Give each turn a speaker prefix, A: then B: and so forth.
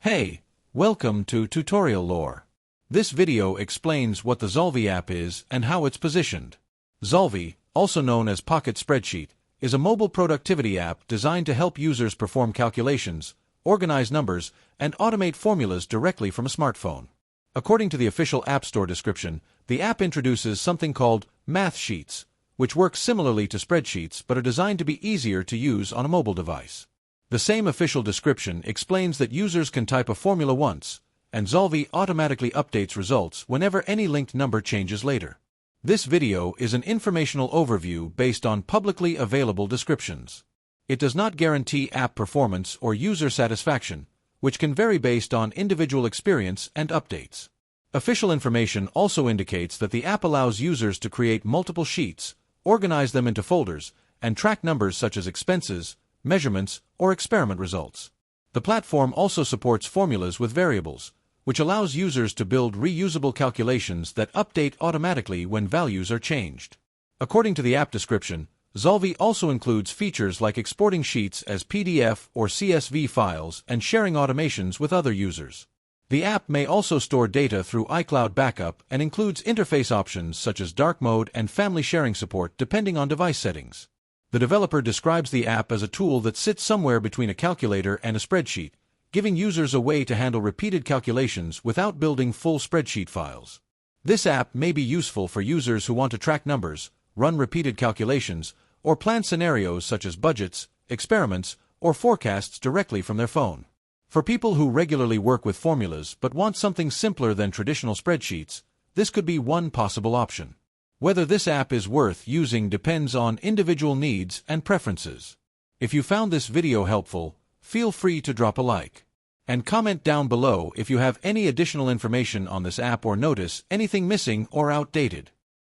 A: Hey, welcome to Tutorial Lore. This video explains what the Zolvy app is and how it's positioned. Zolvy, also known as Pocket Spreadsheet, is a mobile productivity app designed to help users perform calculations, organize numbers, and automate formulas directly from a smartphone. According to the official App Store description, the app introduces something called Math Sheets, which work similarly to spreadsheets but are designed to be easier to use on a mobile device. The same official description explains that users can type a formula once, and Zolvy automatically updates results whenever any linked number changes later. This video is an informational overview based on publicly available descriptions. It does not guarantee app performance or user satisfaction, which can vary based on individual experience and updates. Official information also indicates that the app allows users to create multiple sheets, organize them into folders, and track numbers such as expenses, measurements, or experiment results. The platform also supports formulas with variables, which allows users to build reusable calculations that update automatically when values are changed. According to the app description, Zolvy also includes features like exporting sheets as PDF or CSV files and sharing automations with other users. The app may also store data through iCloud backup and includes interface options such as dark mode and family sharing support depending on device settings. The developer describes the app as a tool that sits somewhere between a calculator and a spreadsheet, giving users a way to handle repeated calculations without building full spreadsheet files. This app may be useful for users who want to track numbers, run repeated calculations, or plan scenarios such as budgets, experiments, or forecasts directly from their phone. For people who regularly work with formulas but want something simpler than traditional spreadsheets, this could be one possible option. Whether this app is worth using depends on individual needs and preferences. If you found this video helpful, feel free to drop a like. And comment down below if you have any additional information on this app or notice anything missing or outdated.